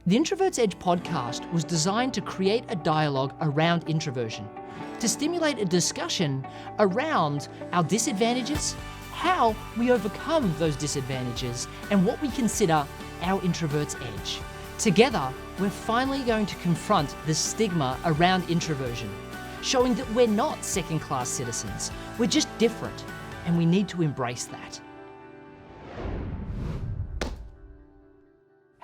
The Introvert's Edge podcast was designed to create a dialogue around introversion, to stimulate a discussion around our disadvantages, how we overcome those disadvantages, and what we consider our introvert's edge. Together, we're finally going to confront the stigma around introversion, showing that we're not second-class citizens, we're just different, and we need to embrace that.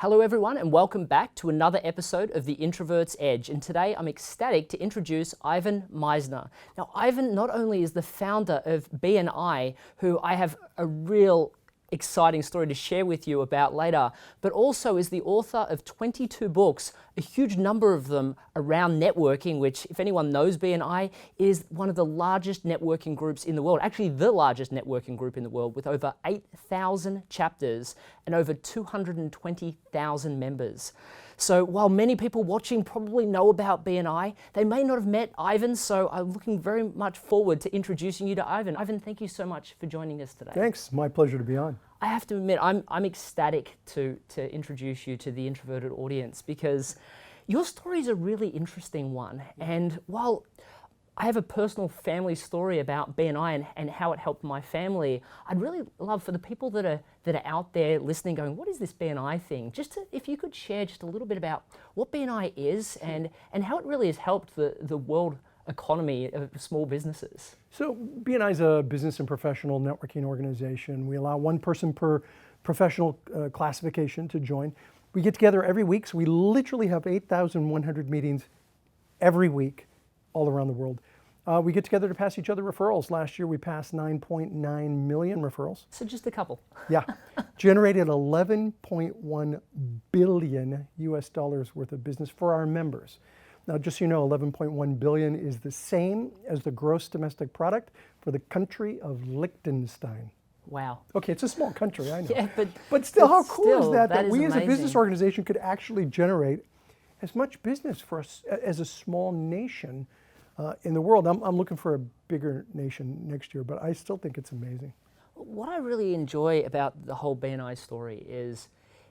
Hello everyone, and welcome back to another episode of the Introvert's Edge. And today I'm ecstatic to introduce Ivan Misner. Now, Ivan not only is the founder of BNI, who I have a real exciting story to share with you about later, but also is the author of 22 books, a huge number of them around networking, which, if anyone knows BNI, is one of the largest networking groups in the world, actually the largest networking group in the world, with over 8,000 chapters and over 220,000 members. So while many people watching probably know about BNI, they may not have met Ivan, so I'm looking very much forward to introducing you to Ivan. Ivan, thank you so much for joining us today. Thanks, my pleasure to be on. I have to admit, I'm ecstatic to introduce you to the introverted audience because your story is a really interesting one. And while I have a personal family story about BNI and how it helped my family, I'd really love for the people that are out there listening going, what is this BNI thing? If you could share just a little bit about what BNI is and how it really has helped the world economy of small businesses. So BNI is a business and professional networking organization. We allow one person per professional classification to join. We get together every week, so we literally have 8,100 meetings every week all around the world. We get together to pass each other referrals. Last year we passed 9.9 million referrals. So just a couple. Yeah. Generated 11.1 billion US dollars worth of business for our members. Now, just so you know, 11.1 billion is the same as the gross domestic product for the country of Liechtenstein. Wow. Okay, it's a small country, I know. Yeah, but still, how cool still, is that that is we as a business amazing. organization could actually generate as much business for us as a small nation in the world. I'm looking for a bigger nation next year, but I still think it's amazing. What I really enjoy about the whole BNI story is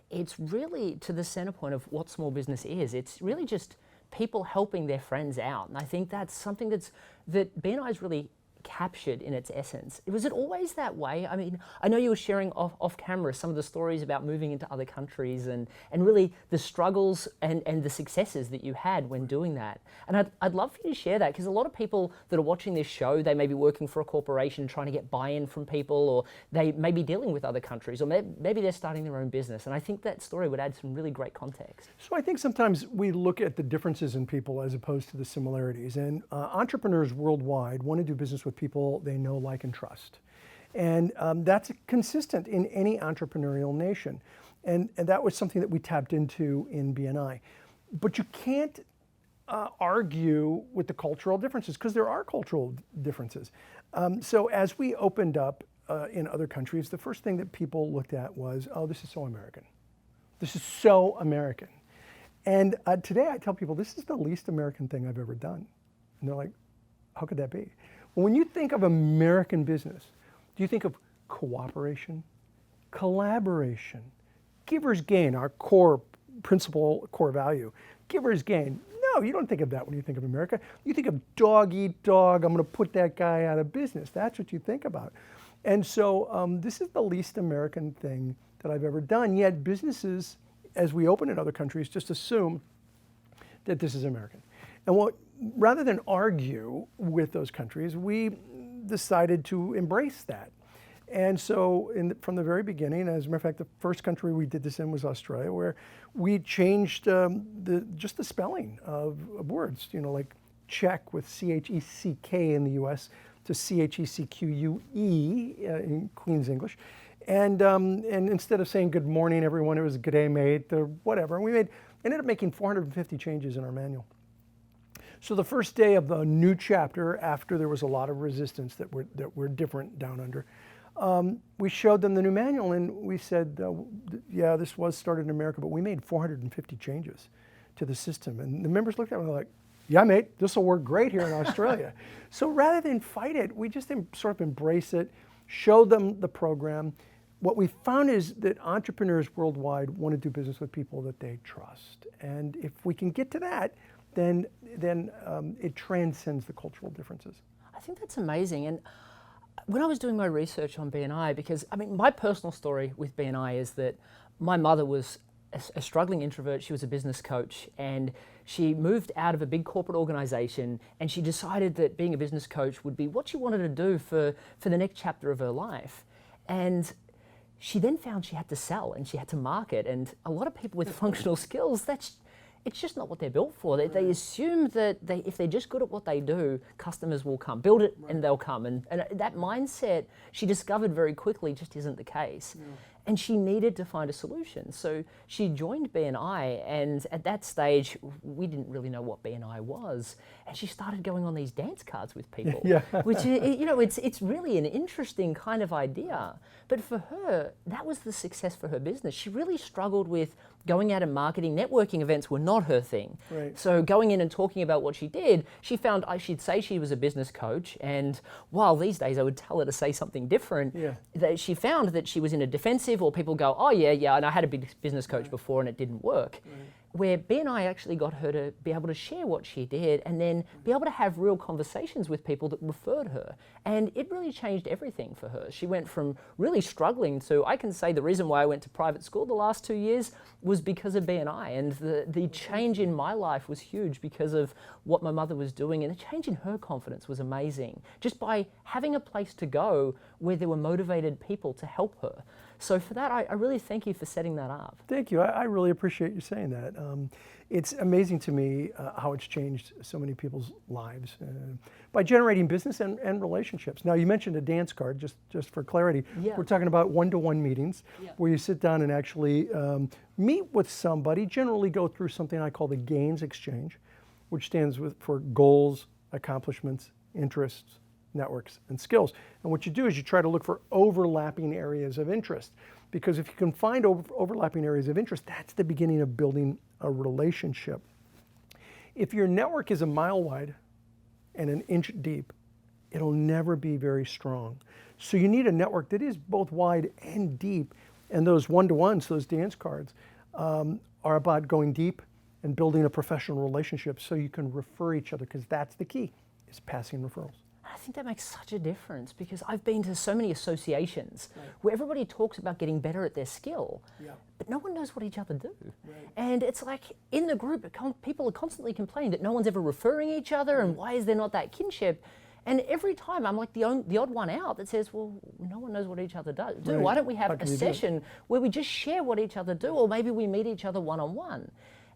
it's really to the center point of what small business is. It's really just people helping their friends out. And I think that's something that BNI is really captured in its essence. Was it always that way? I mean, I know you were sharing off camera some of the stories about moving into other countries and really the struggles and the successes that you had when doing that. And I'd love for you to share that, because a lot of people that are watching this show, they may be working for a corporation trying to get buy-in from people, or they may be dealing with other countries, or maybe they're starting their own business. And I think that story would add some really great context. So I think sometimes we look at the differences in people as opposed to the similarities. And entrepreneurs worldwide want to do business with people they know, like, and trust. And that's consistent in any entrepreneurial nation. And that was something that we tapped into in BNI. But you can't argue with the cultural differences, because there are cultural differences. So as we opened up in other countries, the first thing that people looked at was, oh, this is so American. This is so American. And today I tell people, this is the least American thing I've ever done. And they're like, how could that be? Well, when you think of American business, do you think of cooperation, collaboration, giver's gain, our core principle, core value? Giver's gain. No, you don't think of that when you think of America. You think of dog eat dog, I'm going to put that guy out of business. That's what you think about. And so this is the least American thing that I've ever done. Yet businesses, as we open in other countries, just assume that this is American. And rather than argue with those countries, we decided to embrace that. And so from the very beginning, as a matter of fact, the first country we did this in was Australia, where we changed just the spelling of words, like check with C-H-E-C-K in the US to C-H-E-C-Q-U-E in Queen's English. And instead of saying good morning everyone, it was good day mate or whatever. And we ended up making 450 changes in our manual. So the first day of the new chapter, after there was a lot of resistance that were different down under, we showed them the new manual and we said, yeah, this was started in America, but we made 450 changes to the system. And the members looked at it and were like, yeah, mate, this will work great here in Australia. So rather than fight it, we just sort of embrace it, show them the program. what we found is that entrepreneurs worldwide want to do business with people that they trust. And if we can get to that, then it transcends the cultural differences. I think that's amazing. And when I was doing my research on BNI, because I mean, my personal story with BNI is that my mother was a struggling introvert. She was a business coach, and she moved out of a big corporate organization, and she decided that being a business coach would be what she wanted to do for the next chapter of her life. And she then found she had to sell and she had to market, and a lot of people with functional skills, it's just not what they're built for. They assume that if they're just good at what they do, customers will come. Build it and they'll come. And that mindset, she discovered very quickly, just isn't the case. Yeah. And she needed to find a solution. So she joined BNI, and at that stage, we didn't really know what BNI was. And she started going on these dance cards with people, yeah. which, you know, it's really an interesting kind of idea. But for her, that was the success for her business. She really struggled with going out and marketing. Networking events were not her thing. Right. So going in and talking about what she did, she found she'd say she was a business coach, and while these days I would tell her to say something different, that she found that she was in a defensive, or people go, oh yeah, and I had a big business coach before and it didn't work. Where BNI actually got her to be able to share what she did and then be able to have real conversations with people that referred her. And it really changed everything for her. She went from really struggling to, I can say the reason why I went to private school the last 2 years was because of BNI. And the change in my life was huge because of what my mother was doing, and the change in her confidence was amazing. Just by having a place to go where there were motivated people to help her. So for that, I really thank you for setting that up. Thank you. I really appreciate you saying that. It's amazing to me how it's changed so many people's lives by generating business and relationships. Now, you mentioned a dance card, just for clarity. Yeah. We're talking about one-to-one meetings where you sit down and actually meet with somebody, generally go through something I call the GAINS exchange, which stands for goals, accomplishments, interests, networks, and skills. And what you do is you try to look for overlapping areas of interest, because if you can find overlapping areas of interest, that's the beginning of building a relationship. If your network is a mile wide and an inch deep, it'll never be very strong. So you need a network that is both wide and deep, and those one-to-ones, those dance cards, are about going deep and building a professional relationship so you can refer each other, because that's the key, is passing referrals. I think that makes such a difference, because I've been to so many associations where everybody talks about getting better at their skill, but no one knows what each other do. And it's like in the group, people are constantly complaining that no one's ever referring each other, and why is there not that kinship? And every time I'm like the odd one out that says, well, no one knows what each other do. Right. Why don't we have a session where we just share what each other do, or maybe we meet each other one-on-one?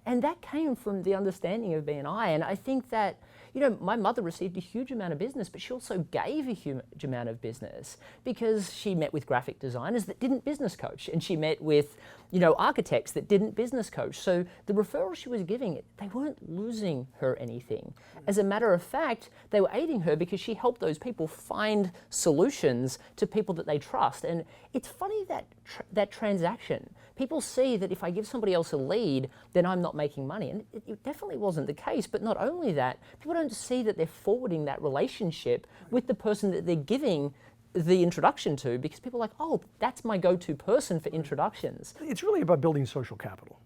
And that came from the understanding of BNI. And I think that, you know, my mother received a huge amount of business, but she also gave a huge amount of business because she met with graphic designers that didn't business coach, and she met with, you know, architects that didn't business coach. So the referrals she was giving, they weren't losing her anything. As a matter of fact, they were aiding her because she helped those people find solutions to people that they trust. And it's funny that that transaction, people see that if I give somebody else a lead, then I'm not making money. And it definitely wasn't the case. But not only that, people don't see that they're forwarding that relationship with the person that they're giving the introduction to, because people are like, oh, that's my go-to person for introductions. It's really about building social capital.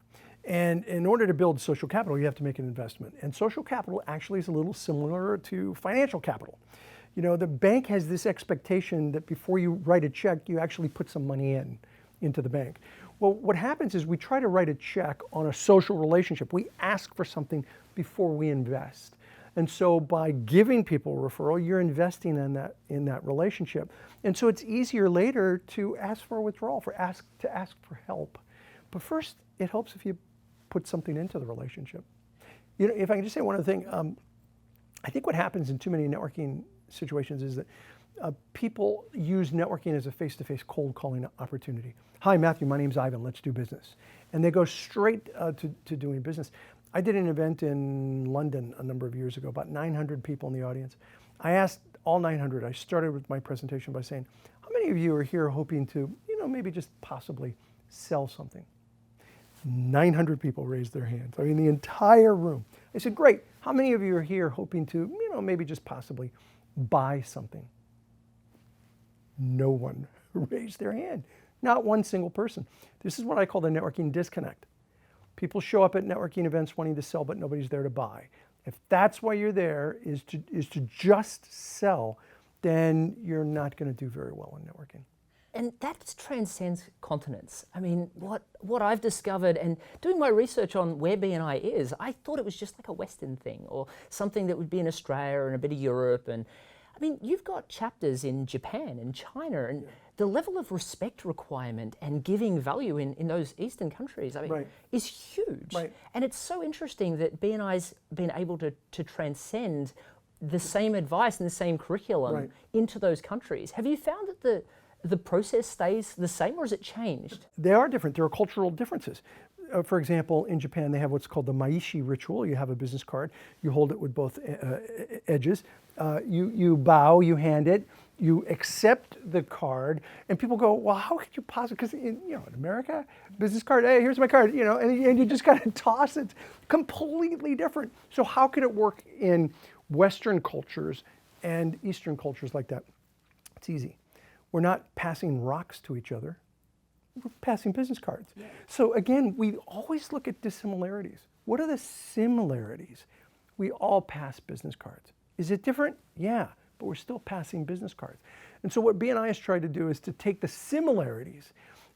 And in order to build social capital, you have to make an investment. And social capital actually is a little similar to financial capital. You know, the bank has this expectation that before you write a check, you actually put some money into the bank. Well, what happens is we try to write a check on a social relationship. We ask for something before we invest. And so by giving people a referral, you're investing in that relationship. And so it's easier later to ask for a withdrawal, to ask for help. But first, it helps if you put something into the relationship. You know, if I can just say one other thing, I think what happens in too many networking situations is that people use networking as a face-to-face cold calling opportunity. Hi, Matthew, my name's Ivan, let's do business. And they go straight to doing business. I did an event in London a number of years ago, about 900 people in the audience. I asked all 900, I started with my presentation by saying, how many of you are here hoping to, you know, maybe just possibly sell something? 900 people raised their hands. I mean, the entire room. I said, great, how many of you are here hoping to, you know, maybe just possibly buy something? No one raised their hand. not one single person. This is what I call the networking disconnect. People show up at networking events wanting to sell, but nobody's there to buy. If that's why you're there, is to just sell, then you're not going to do very well in networking. And that transcends continents. I mean, what I've discovered and doing my research on where BNI is, I thought it was just like a Western thing or something that would be in Australia and a bit of Europe. And I mean, you've got chapters in Japan and China, and the level of respect requirement and giving value in those Eastern countries, I mean, is huge. And it's so interesting that BNI's been able to transcend the same advice and the same curriculum into those countries. Have you found that the process stays the same, or has it changed? They are different. There are cultural differences. For example, in Japan, they have what's called the maishi ritual. You have a business card. You hold it with both edges. You bow, you hand it, you accept the card, and people go, well, how could you possibly, because in America, business card, hey, here's my card, and you just kind of toss it. Completely different. So how could it work in Western cultures and Eastern cultures like that? It's easy. We're not passing rocks to each other. We're passing business cards. So again, we always look at dissimilarities. What are the similarities? We all pass business cards. Is it different? Yeah, but we're still passing business cards. And so what BNI has tried to do is to take the similarities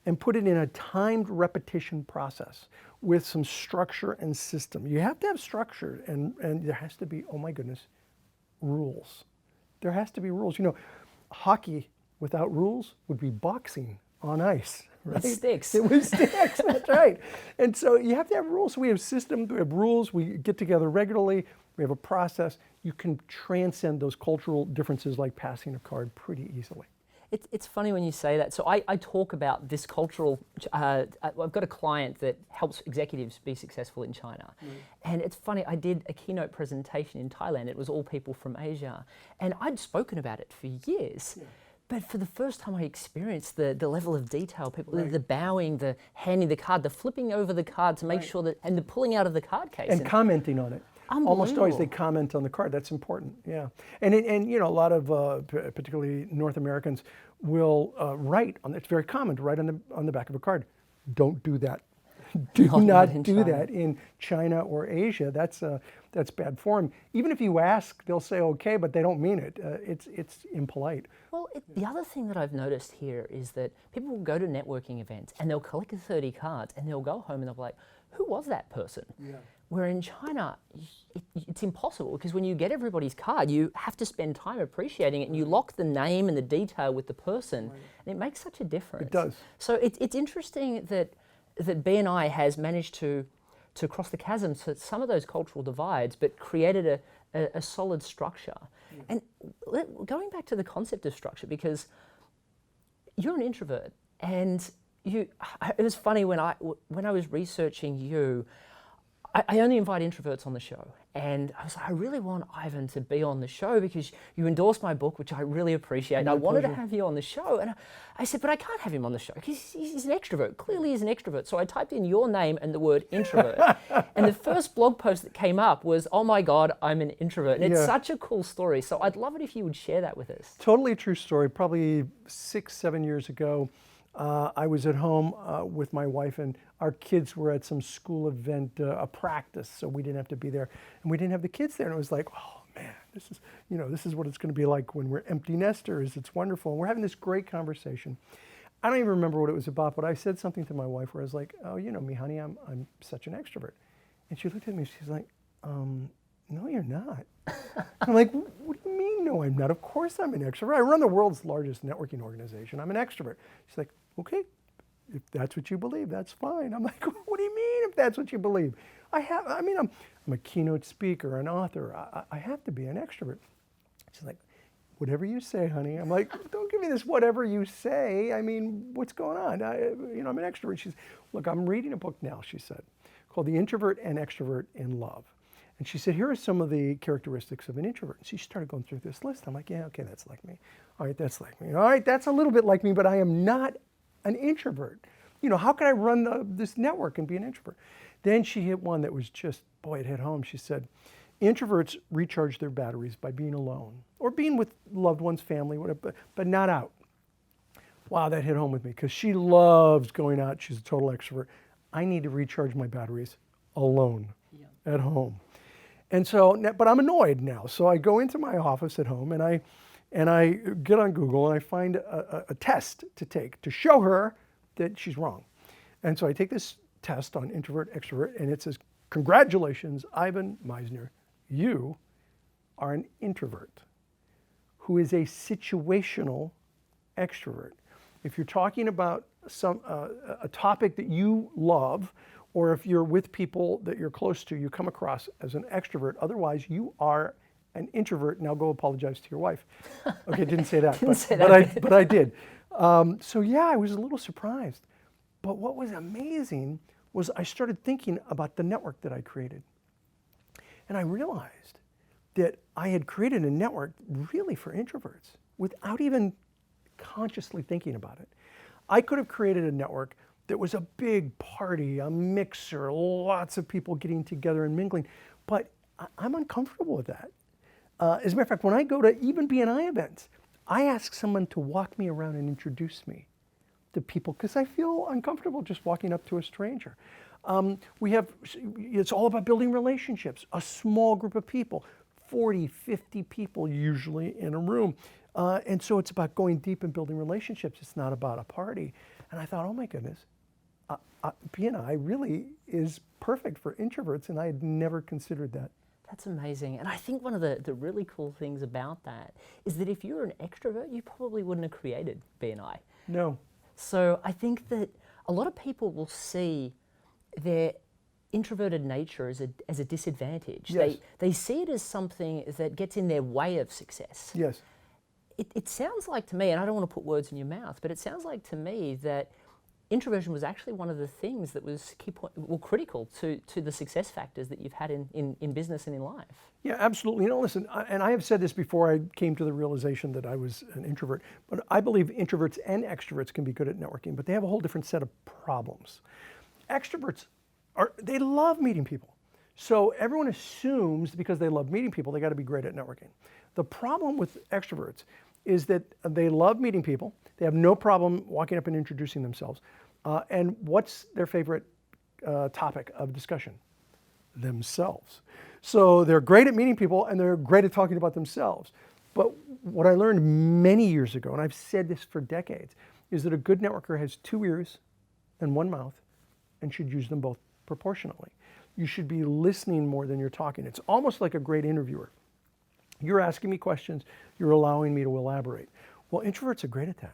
and put it in a timed repetition process with some structure and system. You have to have structure, and there has to be, oh my goodness, rules. There has to be rules. Hockey without rules would be boxing on ice, right? It sticks. It would stick, that's right. And so you have to have rules. So we have systems, we have rules, we get together regularly, we have a process. You can transcend those cultural differences like passing a card pretty easily. It's funny when you say that. So I talk about this cultural, I've got a client that helps executives be successful in China. And it's funny, I did a keynote presentation in Thailand. It was all people from Asia. And I'd spoken about it for years. But for the first time I experienced the level of detail, people, the bowing, the handing the card, the flipping over the card to make sure that, and the pulling out of the card case. And commenting on it. Almost always they comment on the card. That's important, And a lot of, particularly North Americans, will write on. It's very common to write on the back of a card. Don't do that. Do not do that in China or Asia. That's bad form. Even if you ask, they'll say okay, but they don't mean it. It's impolite. Well, the other thing that I've noticed here is that people will go to networking events and they'll collect 30 cards and they'll go home and they'll be like, who was that person? Where in China, it's impossible, because when you get everybody's card, you have to spend time appreciating it, and you lock the name and the detail with the person, and it makes such a difference. It does. So it's interesting that BNI has managed to cross the chasm to some of those cultural divides, but created a solid structure. And going back to the concept of structure, because you're an introvert, and it was funny when I was researching you. I only invite introverts on the show, and I was like, I really want Ivan to be on the show because you endorsed my book, which I really appreciate, and I wanted to have you on the show. And I said, but I can't have him on the show because he's an extrovert. Clearly he's an extrovert. So I typed in your name and the word introvert, and the first blog post that came up was, oh my God, I'm an introvert. And it's such a cool story. So I'd love it if you would share that with us. Totally true story. Probably 6-7 years ago, I was at home with my wife, and our kids were at some school event, a practice, so we didn't have to be there, and we didn't have the kids there, and it was like, oh man, this is what it's going to be like when we're empty nesters. It's wonderful, and we're having this great conversation. I don't even remember what it was about, but I said something to my wife where I was like, oh, you know me, honey, I'm such an extrovert, and she looked at me, she's like, no, you're not. I'm like, what do you mean, no, I'm not? Of course I'm an extrovert. I run the world's largest networking organization. I'm an extrovert. She's like, okay, if that's what you believe, that's fine. I'm like, what do you mean if that's what you believe? I'm a keynote speaker, an author. I have to be an extrovert. She's like, whatever you say, honey. I'm like, don't give me this whatever you say. I mean, what's going on? I'm an extrovert. She's, look, I'm reading a book now, she said, called The Introvert and Extrovert in Love. And she said, here are some of the characteristics of an introvert. And she started going through this list. I'm like, yeah, okay, that's like me. All right, that's like me. All right, that's a little bit like me, but I am not an introvert. How can I run this network and be an introvert? Then she hit one that was just, boy, it hit home. She said, introverts recharge their batteries by being alone or being with loved ones, family, whatever, but not out. Wow, that hit home with me because she loves going out. She's a total extrovert. I need to recharge my batteries alone at home. And so, but I'm annoyed now. So I go into my office at home and I get on Google and I find a test to take to show her that she's wrong. And so I take this test on introvert, extrovert, and it says, congratulations, Ivan Misner, you are an introvert who is a situational extrovert. If you're talking about a topic that you love, or if you're with people that you're close to, you come across as an extrovert. Otherwise, you are an introvert. Now go apologize to your wife. Okay, didn't say that, but I did. So yeah, I was a little surprised. But what was amazing was I started thinking about the network that I created. And I realized that I had created a network really for introverts without even consciously thinking about it. I could have created a network that was a big party, a mixer, lots of people getting together and mingling, but I'm uncomfortable with that. As a matter of fact, when I go to even BNI events, I ask someone to walk me around and introduce me to people because I feel uncomfortable just walking up to a stranger. It's all about building relationships, a small group of people, 40, 50 people usually in a room. And so it's about going deep and building relationships. It's not about a party. And I thought, oh my goodness, BNI really is perfect for introverts, and I had never considered that. That's amazing. And I think one of the really cool things about that is that if you're an extrovert, you probably wouldn't have created BNI. No. So I think that a lot of people will see their introverted nature as a disadvantage. Yes. They see it as something that gets in their way of success. Yes. It sounds like to me, and I don't want to put words in your mouth, but it sounds like to me that introversion was actually one of the things that was critical to the success factors that you've had in business and in life. Yeah, absolutely. You know, listen, and I have said this before I came to the realization that I was an introvert, but I believe introverts and extroverts can be good at networking, but they have a whole different set of problems. Extroverts, they love meeting people. So everyone assumes because they love meeting people, they got to be great at networking. The problem with extroverts is that they love meeting people. They have no problem walking up and introducing themselves. And what's their favorite topic of discussion? Themselves. So they're great at meeting people and they're great at talking about themselves. But what I learned many years ago, and I've said this for decades, is that a good networker has 2 ears and 1 mouth and should use them both proportionately. You should be listening more than you're talking. It's almost like a great interviewer. You're asking me questions, you're allowing me to elaborate. Well, introverts are great at that.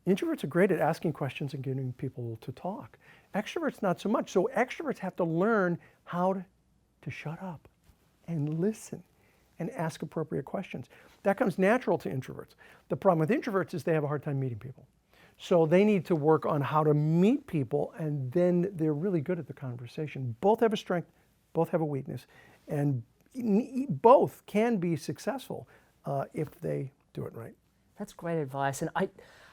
Introverts are great at asking questions and getting people to talk. Extroverts, not so much. So extroverts have to learn how to shut up and listen and ask appropriate questions. That comes natural to introverts. The problem with introverts is they have a hard time meeting people. So they need to work on how to meet people, and then they're really good at the conversation. Both have a strength, both have a weakness, and both can be successful if they do it right. That's great advice. And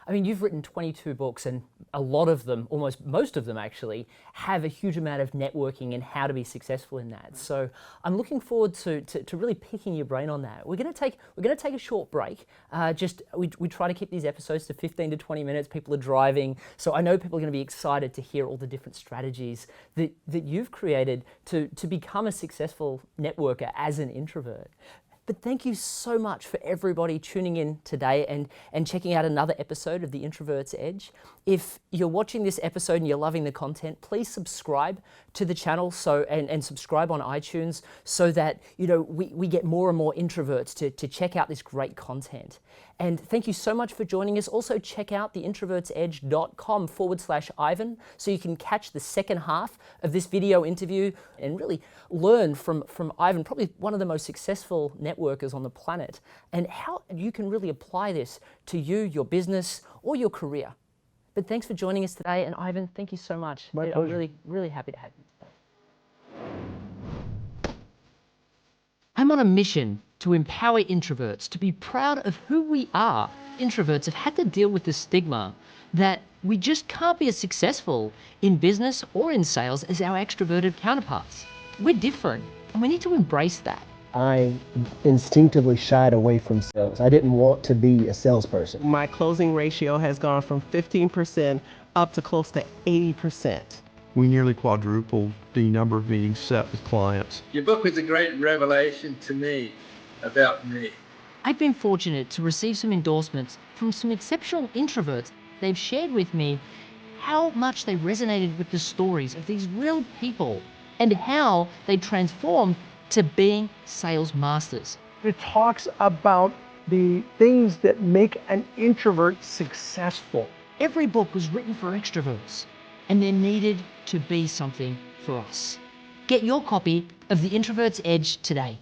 I mean, you've written 22 books, and a lot of them, almost most of them actually, have a huge amount of networking and how to be successful in that. So I'm looking forward to really picking your brain on that. We're going to take a short break. We try to keep these episodes to 15 to 20 minutes. People are driving, so I know people are going to be excited to hear all the different strategies that you've created to become a successful networker as an introvert. But thank you so much for everybody tuning in today and checking out another episode of The Introvert's Edge. If you're watching this episode and you're loving the content, please subscribe to the channel and subscribe on iTunes so that we get more and more introverts to check out this great content. And thank you so much for joining us. Also check out theintrovertsedge.com/Ivan so you can catch the second half of this video interview and really learn from Ivan, probably one of the most successful networkers on the planet, and how you can really apply this to you, your business, or your career. But thanks for joining us today, and Ivan, thank you so much. My pleasure. I'm really, really happy to have you. I'm on a mission to empower introverts to be proud of who we are. Introverts have had to deal with the stigma that we just can't be as successful in business or in sales as our extroverted counterparts. We're different, and we need to embrace that. I instinctively shied away from sales. I didn't want to be a salesperson. My closing ratio has gone from 15% up to close to 80%. We nearly quadrupled the number of meetings set with clients. Your book was a great revelation to me about me. I've been fortunate to receive some endorsements from some exceptional introverts. They've shared with me how much they resonated with the stories of these real people and how they transformed to being sales masters. It talks about the things that make an introvert successful. Every book was written for extroverts, and there needed to be something for us. Get your copy of The Introvert's Edge today.